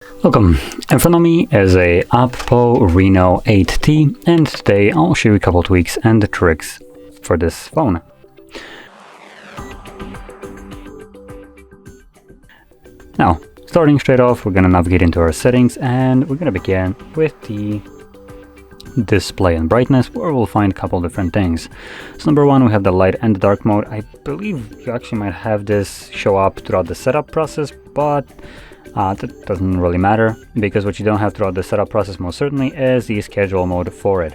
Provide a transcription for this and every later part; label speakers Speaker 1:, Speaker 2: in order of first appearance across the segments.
Speaker 1: Welcome, in front of me is a OPPO Reno 8T, and today I'll show you a couple tweaks and tricks for this phone. Now, starting straight off, we're going to navigate into our settings and we're going to begin with the display and brightness, where we'll find a couple different things. So number one, we have the light and dark mode. I believe you actually might have this show up throughout the setup process, but that doesn't really matter, because what you don't have throughout the setup process most certainly is the schedule mode for it.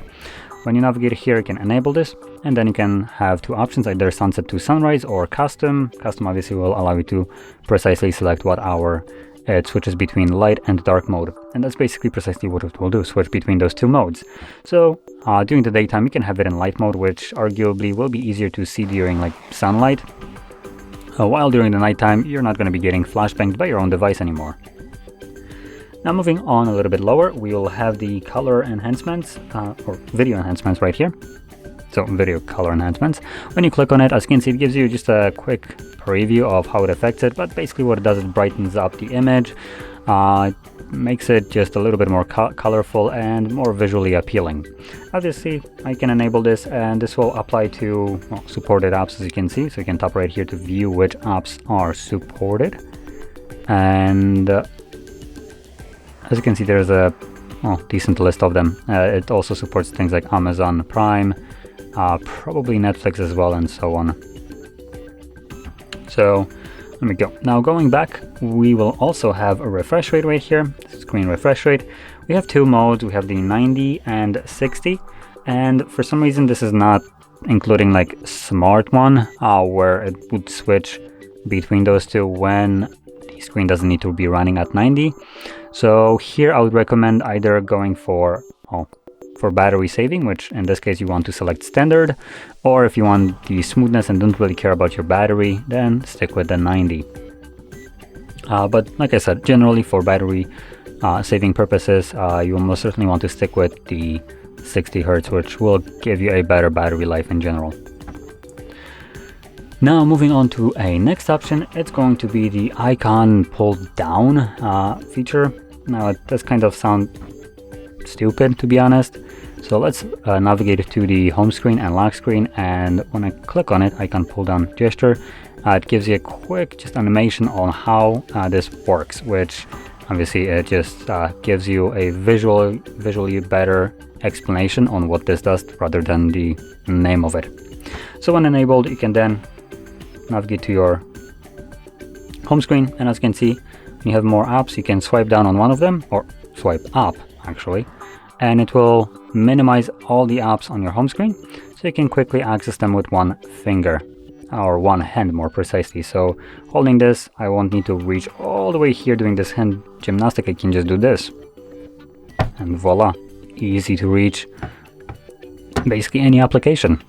Speaker 1: When you navigate here, you can enable this, and then you can have two options, either sunset to sunrise or custom. Custom obviously will allow you to precisely select what hour it switches between light and dark mode, and that's basically precisely what it will do, switch between those two modes. So during the daytime you can have it in light mode, which arguably will be easier to see during like sunlight, while during the nighttime you're not going to be getting flashbanged by your own device anymore. Now moving on a little bit lower, we will have the color enhancements, or video enhancements right here. So video color enhancements. When you click on it, as you can see, it gives you just a quick preview of how it affects it, but basically what it does is brightens up the image, makes it just a little bit more colorful and more visually appealing. Obviously, I can enable this, and this will apply to supported apps, as you can see. So you can tap right here to view which apps are supported, and as you can see, there's a decent list of them. It also supports things like Amazon Prime, probably Netflix as well, and so on. So there we go. Now going back, we will also have a refresh rate right here, screen refresh rate. We have two modes. We have the 90 and 60, and for some reason this is not including like smart one, where it would switch between those two when the screen doesn't need to be running at 90. So here I would recommend either going for battery saving, which in this case you want to select standard, or if you want the smoothness and don't really care about your battery, then stick with the 90. But like I said, generally for battery saving purposes, you will most certainly want to stick with the 60 Hz, which will give you a better battery life in general. Now moving on to a next option, it's going to be the icon pull down feature. Now it does kind of sound stupid, to be honest. So let's navigate to the home screen and lock screen, and when I click on it, icon pull down gesture, it gives you a quick just animation on how this works, which obviously it just gives you a visually better explanation on what this does rather than the name of it. So when enabled, you can then navigate to your home screen, and as you can see, when you have more apps, you can swipe down on one of them, or swipe up actually, and it will minimize all the apps on your home screen, so you can quickly access them with one finger, or one hand more precisely. So holding this, I won't need to reach all the way here doing this hand gymnastic. I can just do this, and voila, easy to reach basically any application.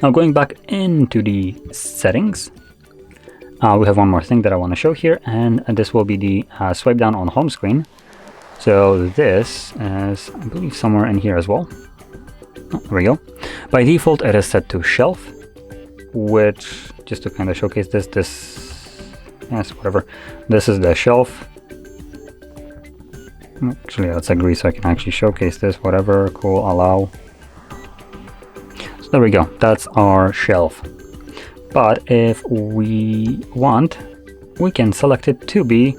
Speaker 1: Now going back into the settings, we have one more thing that I want to show here, and this will be the swipe down on home screen. So this is, I believe, somewhere in here as well. Oh, there we go. By default, it is set to shelf, which, just to kind of showcase this, yes, whatever. This is the shelf. Actually, let's agree so I can actually showcase this. Whatever, cool, allow. So there we go. That's our shelf. But if we want, we can select it to be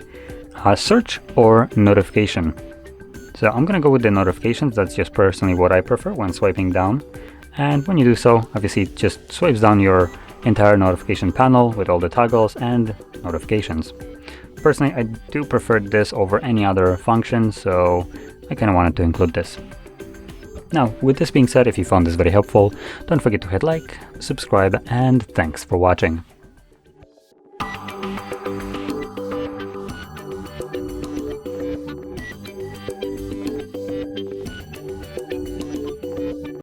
Speaker 1: search or notification. So I'm gonna go with the notifications. That's just personally what I prefer when swiping down. And when you do so, obviously it just swipes down your entire notification panel with all the toggles and notifications. Personally, I do prefer this over any other function, so I kind of wanted to include this. Now, with this being said, if you found this very helpful, don't forget to hit like, subscribe, and thanks for watching.